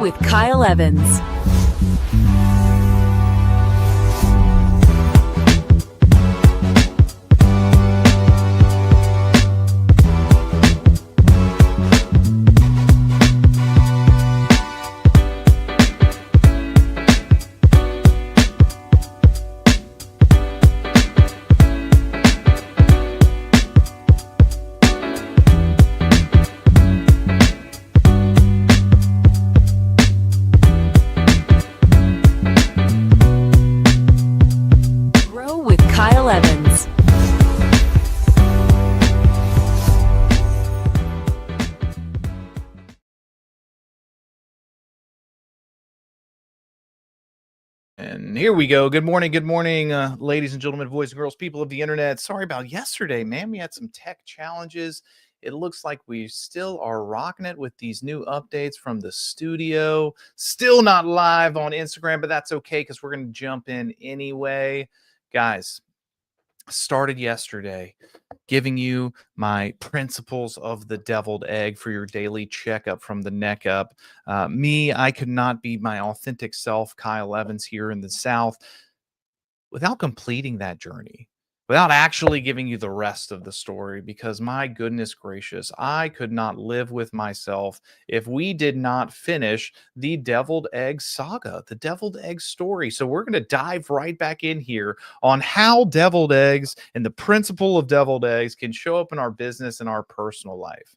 with Kyle Evans. Grow with Kyle Evans. And here we go. Good morning, ladies and gentlemen, boys and girls, people of the internet. Sorry about yesterday, man. We had some tech challenges. It looks like we still are rocking it with these new updates from the studio. Still not live on Instagram, but that's okay because we're going to jump in anyway. Guys, started yesterday giving you my principles of the deviled egg for your daily checkup from the neck up. I could not be my authentic self, Kyle Evans, here in the South without completing that journey, without actually giving you the rest of the story, because my goodness gracious, I could not live with myself if we did not finish the deviled egg saga, the deviled egg story. So we're going to dive right back in here on how deviled eggs and the principle of deviled eggs can show up in our business and our personal life.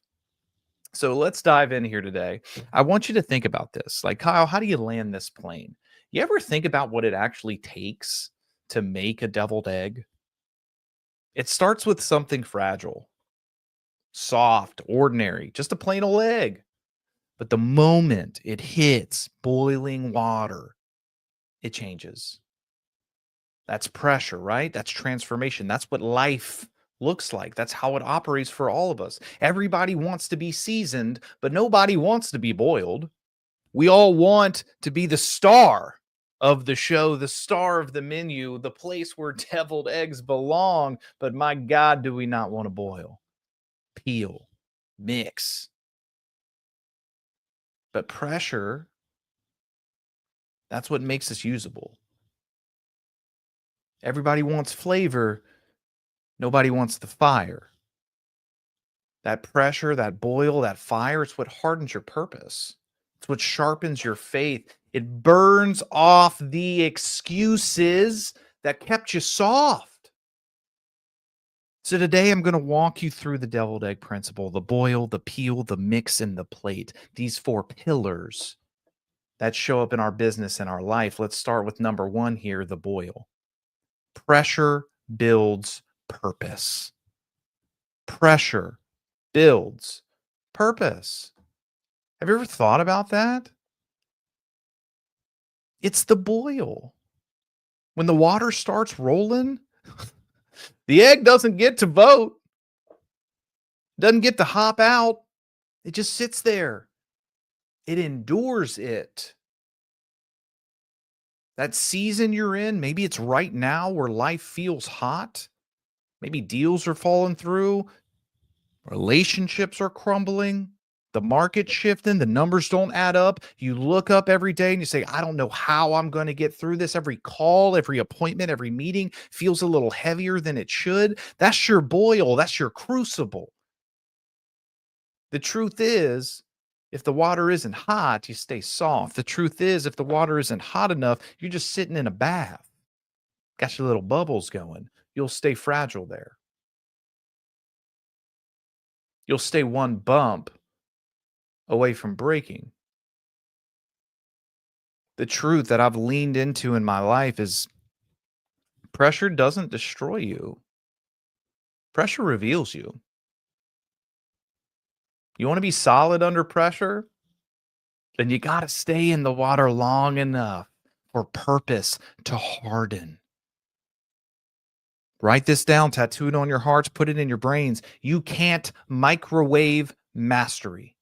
So let's dive in here today. I want you to think about this. Like, Kyle, how do you land this plane? You ever think about what it actually takes to make a deviled egg? It starts with something fragile, soft, ordinary, just a plain old egg. But the moment it hits boiling water, it changes. That's pressure, right? That's transformation. That's what life looks like. That's how it operates for all of us. Everybody wants to be seasoned, but nobody wants to be boiled. We all want to be the star of the show, the star of the menu, the place where deviled eggs belong. But my God, do we not want to boil, peel, mix? But pressure, that's what makes us usable. Everybody wants flavor. Nobody wants the fire. That pressure, that boil, that fire, it's what hardens your purpose. It's what sharpens your faith. It burns off the excuses that kept you soft. So today I'm going to walk you through the deviled egg principle, the boil, the peel, the mix, and the plate. These 4 pillars that show up in our business and our life. Let's start with number 1 here, the boil. Pressure builds purpose. Pressure builds purpose. Have you ever thought about that? It's the boil. When the water starts rolling, the egg doesn't get to vote, doesn't get to hop out. It just sits there. It endures it. That season you're in, maybe it's right now where life feels hot. Maybe deals are falling through. Relationships are crumbling. The market's shifting. The numbers don't add up. You look up every day and you say, I don't know how I'm going to get through this. Every call, every appointment, every meeting feels a little heavier than it should. That's your boil. That's your crucible. The truth is, if the water isn't hot, you stay soft. The truth is, if the water isn't hot enough, you're just sitting in a bath. Got your little bubbles going. You'll stay fragile there. You'll stay one bump away from breaking. The truth that I've leaned into in my life is pressure doesn't destroy you. Pressure reveals you. You want to be solid under pressure? Then you got to stay in the water long enough for purpose to harden. Write this down, tattoo it on your hearts, put it in your brains. You can't microwave mastery.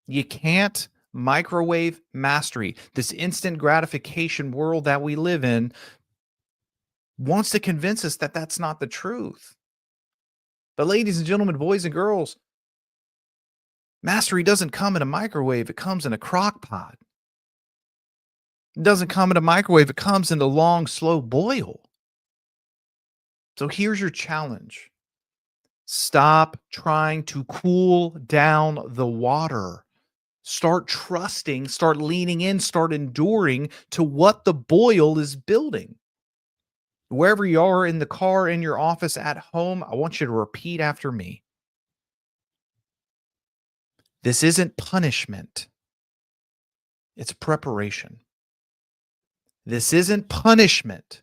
You can't microwave mastery. This instant gratification world that we live in wants to convince us that that's not the truth. But ladies and gentlemen, boys and girls, Mastery doesn't come in a microwave, it comes in a crock pot. It doesn't come in a microwave, it comes in a long, slow boil. So here's your challenge. Stop trying to cool down the water. Start trusting, start leaning in, start enduring to what the boil is building. Wherever you are, in the car, in your office, at home, I want you to repeat after me. This isn't punishment, it's preparation. This isn't punishment,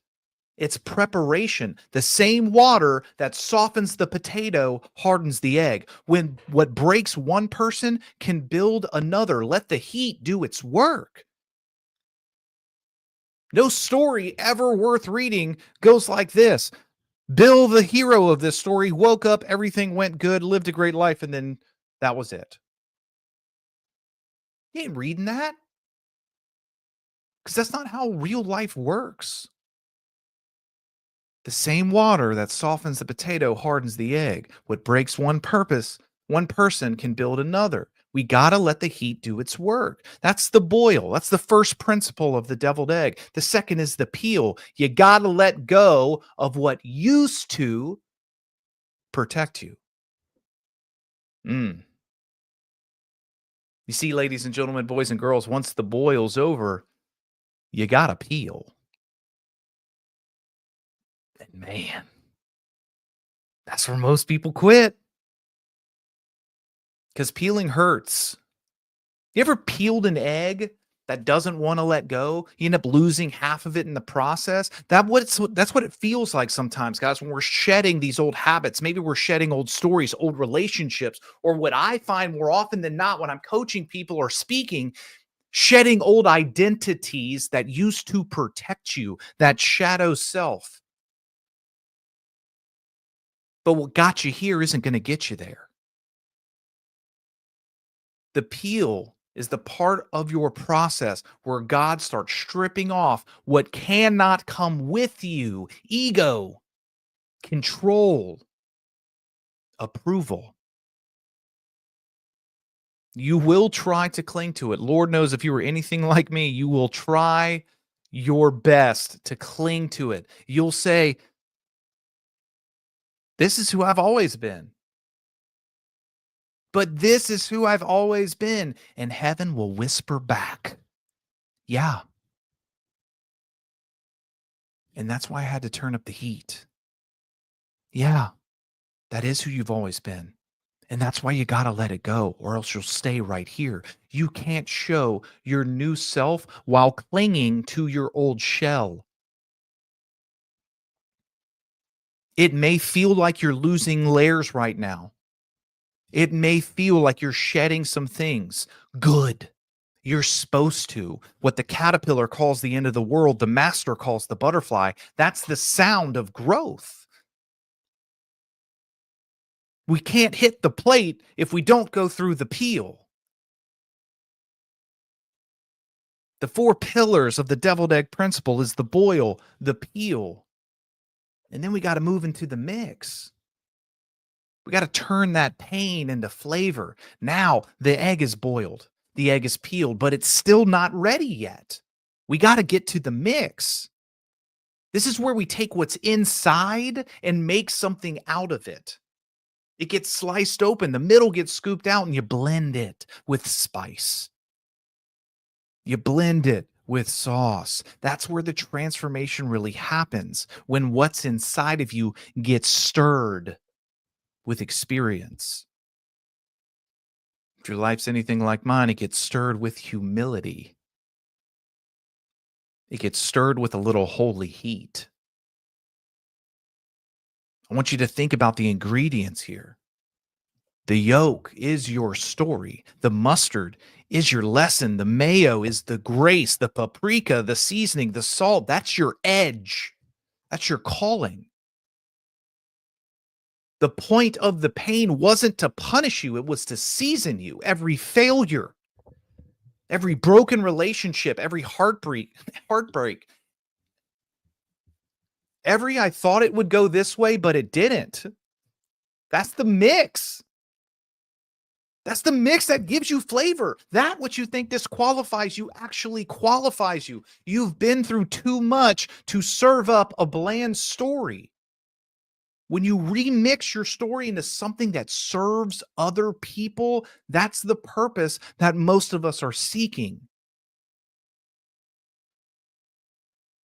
it's preparation. The same water that softens the potato hardens the egg. When what breaks one person can build another, let the heat do its work. No story ever worth reading goes like this. Bill, the hero of this story, woke up, everything went good, lived a great life, and then that was it. You ain't reading that, because that's not how real life works. The same water that softens the potato hardens the egg. What breaks one person can build another. We got to let the heat do its work. That's the boil. That's the first principle of the deviled egg. The second is the peel. You got to let go of what used to protect you. You see, ladies and gentlemen, boys and girls, once the boil's over, you got to peel. And man, that's where most people quit. Because peeling hurts. You ever peeled an egg that doesn't want to let go? You end up losing half of it in the process. That's what it feels like sometimes, guys, when we're shedding these old habits. Maybe we're shedding old stories, old relationships, or what I find more often than not when I'm coaching people or speaking, shedding old identities that used to protect you, that shadow self. But what got you here isn't going to get you there. The peel is the part of your process where God starts stripping off what cannot come with you: ego, control, approval. You will try to cling to it. Lord knows if you were anything like me, you will try your best to cling to it. You'll say, this is who I've always been. But this is who I've always been. And heaven will whisper back, yeah. And that's why I had to turn up the heat. Yeah, that is who you've always been. And that's why you got to let it go, or else you'll stay right here. You can't show your new self while clinging to your old shell. It may feel like you're losing layers right now. It may feel like you're shedding some things. Good. You're supposed to. What the caterpillar calls the end of the world, the master calls the butterfly. That's the sound of growth. We can't hit the plate if we don't go through the peel. The 4 pillars of the deviled egg principle is the boil, the peel, and then we got to move into the mix. We got to turn that pain into flavor. Now the egg is boiled, the egg is peeled, but it's still not ready yet. We got to get to the mix. This is where we take what's inside and make something out of it. It gets sliced open, the middle gets scooped out, and you blend it with spice. You blend it with sauce. That's where the transformation really happens, when what's inside of you gets stirred with experience. If your life's anything like mine, it gets stirred with humility. It gets stirred with a little holy heat. I want you to think about the ingredients here. The yolk is your story. The mustard is your lesson. The mayo is the grace. The paprika, the seasoning, the salt, that's your edge. That's your calling. The point of the pain wasn't to punish you, it was to season you. Every failure, every broken relationship, every heartbreak, every I thought it would go this way, but it didn't. That's the mix. That's the mix that gives you flavor. That what you think disqualifies you actually qualifies you. You've been through too much to serve up a bland story. When you remix your story into something that serves other people, that's the purpose that most of us are seeking.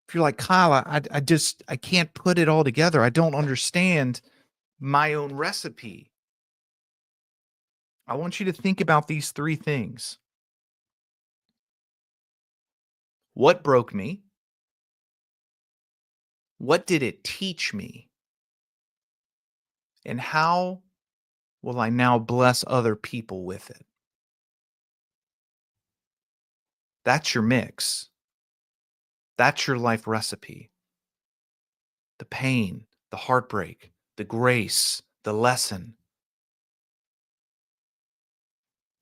If you're like, Kyle, I can't put it all together. I don't understand my own recipe. I want you to think about these three things. What broke me? What did it teach me? And how will I now bless other people with it? That's your mix. That's your life recipe. The pain, the heartbreak, the grace, the lesson.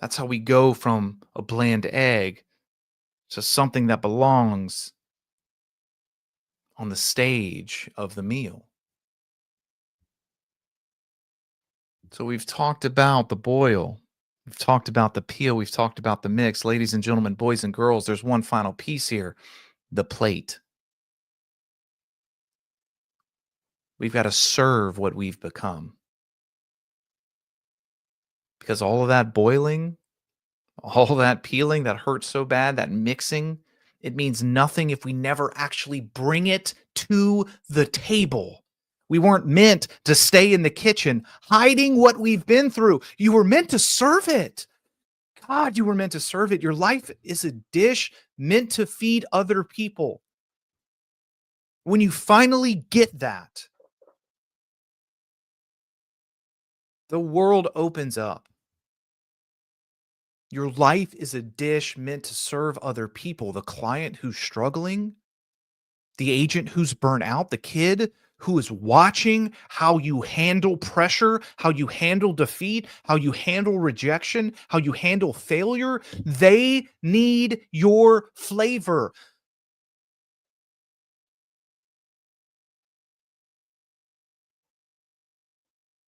That's how we go from a bland egg to something that belongs on the stage of the meal. So we've talked about the boil. We've talked about the peel. We've talked about the mix. Ladies and gentlemen, boys and girls, there's one final piece here, the plate. We've got to serve what we've become. Because all of that boiling, all that peeling that hurts so bad, that mixing, it means nothing if we never actually bring it to the table. We weren't meant to stay in the kitchen hiding what we've been through. You were meant to serve it. God, you were meant to serve it. Your life is a dish meant to feed other people. When you finally get that, the world opens up. Your life is a dish meant to serve other people. The client who's struggling, the agent who's burnt out, the kid who is watching how you handle pressure, how you handle defeat, how you handle rejection, how you handle failure. They need your flavor.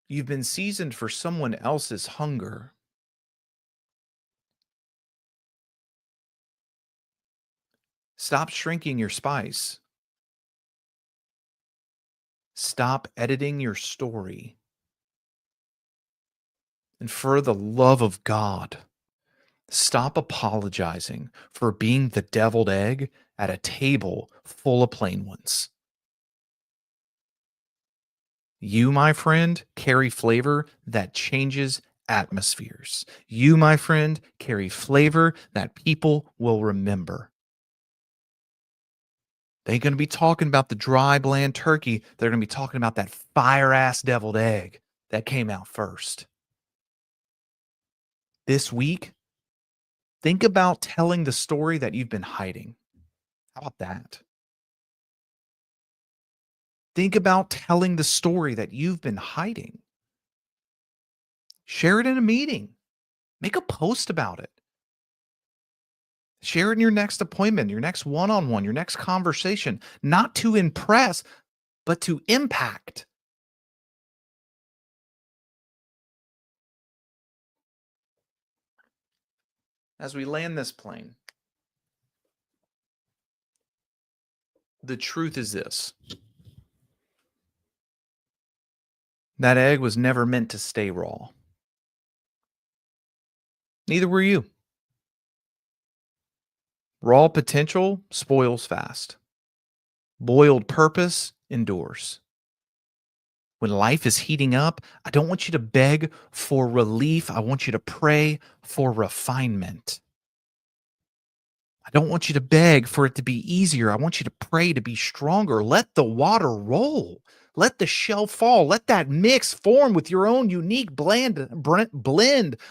You've been seasoned for someone else's hunger. Stop shrinking your spice. Stop editing your story. And for the love of God, stop apologizing for being the deviled egg at a table full of plain ones. You, my friend, carry flavor that changes atmospheres. You, my friend, carry flavor that people will remember. They ain't going to be talking about the dry, bland turkey. They're going to be talking about that fire ass deviled egg that came out first. This week, think about telling the story that you've been hiding. How about that? Think about telling the story that you've been hiding. Share it in a meeting. Make a post about it. Share it in your next appointment, your next one-on-one, your next conversation, not to impress, but to impact. As we land this plane, the truth is this. That egg was never meant to stay raw. Neither were you. Raw potential spoils fast. Boiled purpose endures. When life is heating up, I don't want you to beg for relief. I want you to pray for refinement. I don't want you to beg for it to be easier. I want you to pray to be stronger. Let the water roll. Let the shell fall. Let that mix form with your own unique blend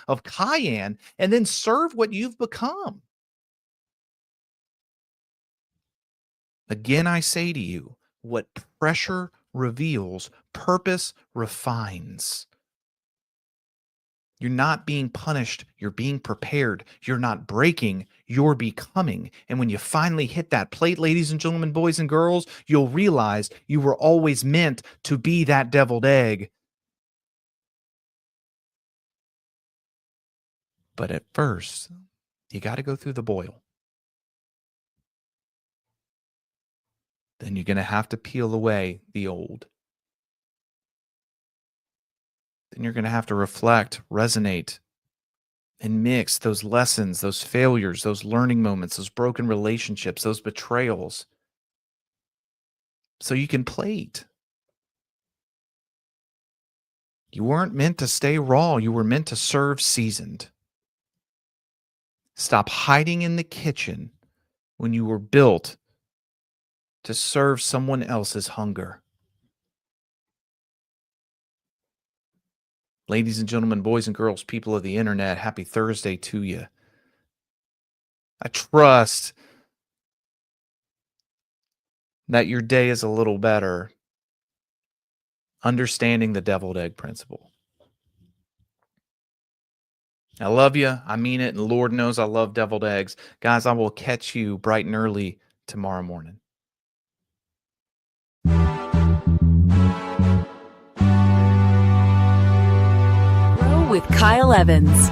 of cayenne, and then serve what you've become. Again, I say to you, what pressure reveals, purpose refines. You're not being punished. You're being prepared. You're not breaking. You're becoming. And when you finally hit that plate, ladies and gentlemen, boys and girls, you'll realize you were always meant to be that deviled egg. But at first, you got to go through the boil. Then you're going to have to peel away the old. Then you're going to have to reflect, resonate, and mix those lessons, those failures, those learning moments, those broken relationships, those betrayals, so you can plate. You weren't meant to stay raw. You were meant to serve seasoned. Stop hiding in the kitchen when you were built to serve someone else's hunger. Ladies and gentlemen, boys and girls, people of the internet, happy Thursday to you. I trust that your day is a little better understanding the deviled egg principle. I love you. I mean it. And Lord knows I love deviled eggs. Guys, I will catch you bright and early tomorrow morning. Grow with Kyle Evans.